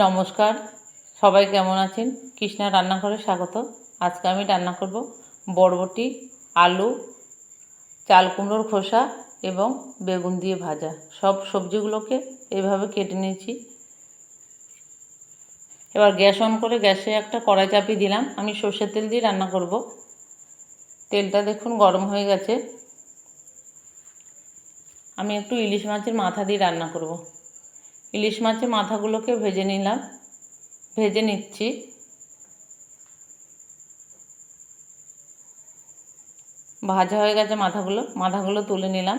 নমস্কার, সবাই কেমন আছেন? কৃষ্ণা রান্নাঘরে স্বাগত। আজকে আমি রান্না করব বরবটি, আলু, চাল কুমড়োর খোসা এবং বেগুন দিয়ে ভাজা। সব সবজিগুলোকে এইভাবে কেটে নিয়েছি। এবার গ্যাস অন করে গ্যাসে একটা কড়াই চাপিয়ে দিলাম। আমি সর্ষের তেল দিয়ে রান্না করব। তেলটা দেখুন গরম হয়ে গেছে। আমি একটু ইলিশ মাছের মাথা দিয়ে রান্না করব। ইলিশ মাছের মাথাগুলোকে ভেজে নিচ্ছি। ভাজা হয়ে গেছে মাথাগুলো তুলে নিলাম।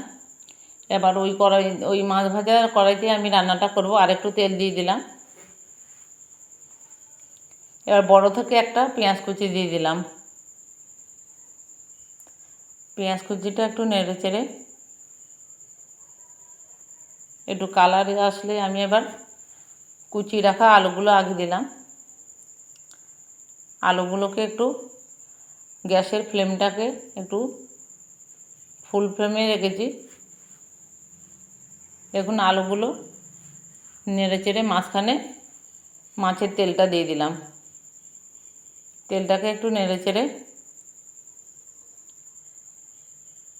এবার ওই মাছ ভাজার কড়াইতে আমি রান্নাটা করব। আর একটু তেল দিয়ে দিলাম। এবার বড় থেকে একটা পেঁয়াজ কুচি দিয়ে দিলাম। পেঁয়াজ কুচিটা একটু নেড়ে চেড়ে একটু কালার আসলে আমি এবার কুচি রাখা আলুগুলো আগে দিলাম। আলুগুলোকে একটু গ্যাসের ফ্লেমটাকে একটু ফুল ফ্লেমে রেখেছি। দেখুন আলুগুলো নেড়ে চেড়ে মাঝখানে মাছের তেলটা দিয়ে দিলাম। তেলটাকে একটু নেড়ে চেড়ে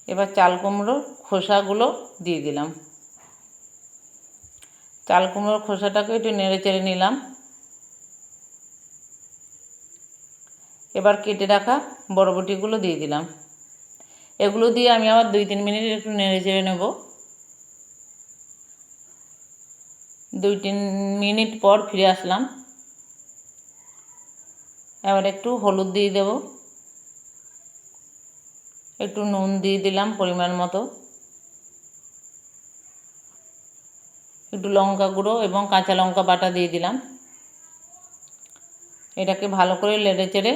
এবার চাল কুমড়োর খোসাগুলো দিয়ে দিলাম। চাল কুমড়োর খোসাটাকে একটু নেড়ে চেড়ে নিলাম। এবার কেটে রাখা বরবটিগুলো দিয়ে দিলাম। এগুলো দিয়ে আমি আবার 2-3 মিনিট একটু নেড়ে চেড়ে নেব। 2-3 মিনিট পর ফিরে আসলাম। এবার একটু হলুদ দিয়ে দেব, একটু নুন দিয়ে দিলাম পরিমাণ মতো, একটু লঙ্কা গুঁড়ো এবং কাঁচা লঙ্কা বাটা দিয়ে দিলাম। এটাকে ভালো করে নেড়ে চেড়ে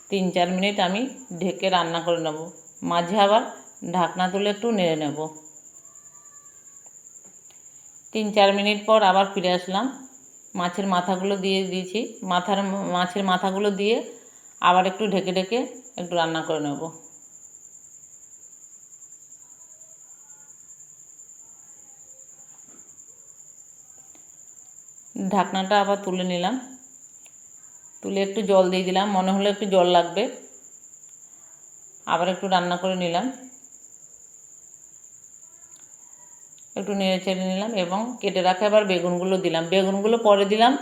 3-4 মিনিট আমি ঢেকে রান্না করে নেব। মাঝে আবার ঢাকনা তুলে একটু নেড়ে নেব। 3-4 মিনিট পর আবার ফিরে আসলাম। মাছের মাথাগুলো দিয়ে দিয়েছি। মাছের মাথাগুলো দিয়ে আবার একটু ঢেকে একটু রান্না করে নেব। ঢাকনাটা আবার তুলে নিলাম। তুলে একটু জল দিয়ে দিলাম, মনে হলো একটু জল লাগবে। আবার একটু রান্না করে নিলাম, একটু নেড়ে চেড়ে নিলাম এবং কেটে রাখা এবার বেগুনগুলো দিলাম। বেগুনগুলো পরে দিলাম,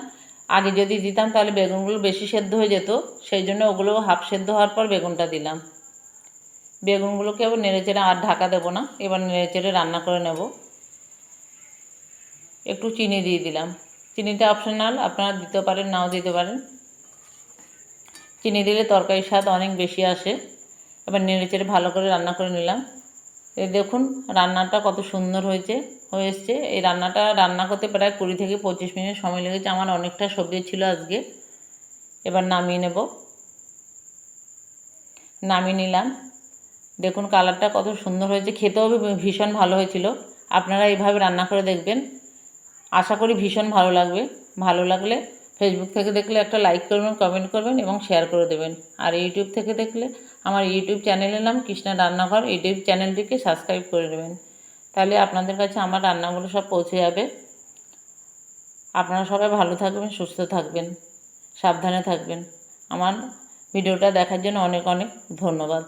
আগে যদি দিতাম তাহলে বেগুনগুলো বেশি সেদ্ধ হয়ে যেত, সেই জন্য ওগুলো হাফ সেদ্ধ হওয়ার পর বেগুনটা দিলাম। বেগুনগুলোকে আবার নেড়ে চেড়ে আর ঢাকা দেবো না, এবার নেড়ে চেড়ে রান্না করে নেব। একটু চিনি দিয়ে দিলাম। চিনিটা অপশনাল, আপনারা দিতে পারেন নাও দিতে পারেন। চিনি দিলে তরকারির স্বাদ অনেক বেশি আসে। এবার নেড়ে চেড়ে ভালো করে রান্না করে নিলাম। এই দেখুন রান্নাটা কত সুন্দর হয়েছে। এই রান্নাটা রান্না করতে প্রায় 20-25 মিনিট সময় লেগেছে। আমার অনেকটা সবজি ছিল আজকে। এবার নামিয়ে নিলাম। দেখুন কালারটা কত সুন্দর হয়েছে, খেতেও ভীষণ ভালো হয়েছিল। আপনারা এইভাবে রান্না করে দেখবেন, আশা করি ভীষণ ভালো লাগবে। ভালো লাগলে ফেসবুক থেকে দেখলে একটা লাইক করবেন, কমেন্ট করবেন এবং শেয়ার করে দেবেন। আর ইউটিউব থেকে দেখলে আমার ইউটিউব চ্যানেলের নাম কৃষ্ণা রান্নাঘর, ইউটিউব চ্যানেলটিকে সাবস্ক্রাইব করে দেবেন। তাহলে আপনাদের কাছে আমার রান্নাগুলো সব পৌঁছে যাবে। আপনারা সবাই ভালো থাকবেন, সুস্থ থাকবেন, সাবধানে থাকবেন। আমার ভিডিওটা দেখার জন্য অনেক অনেক ধন্যবাদ।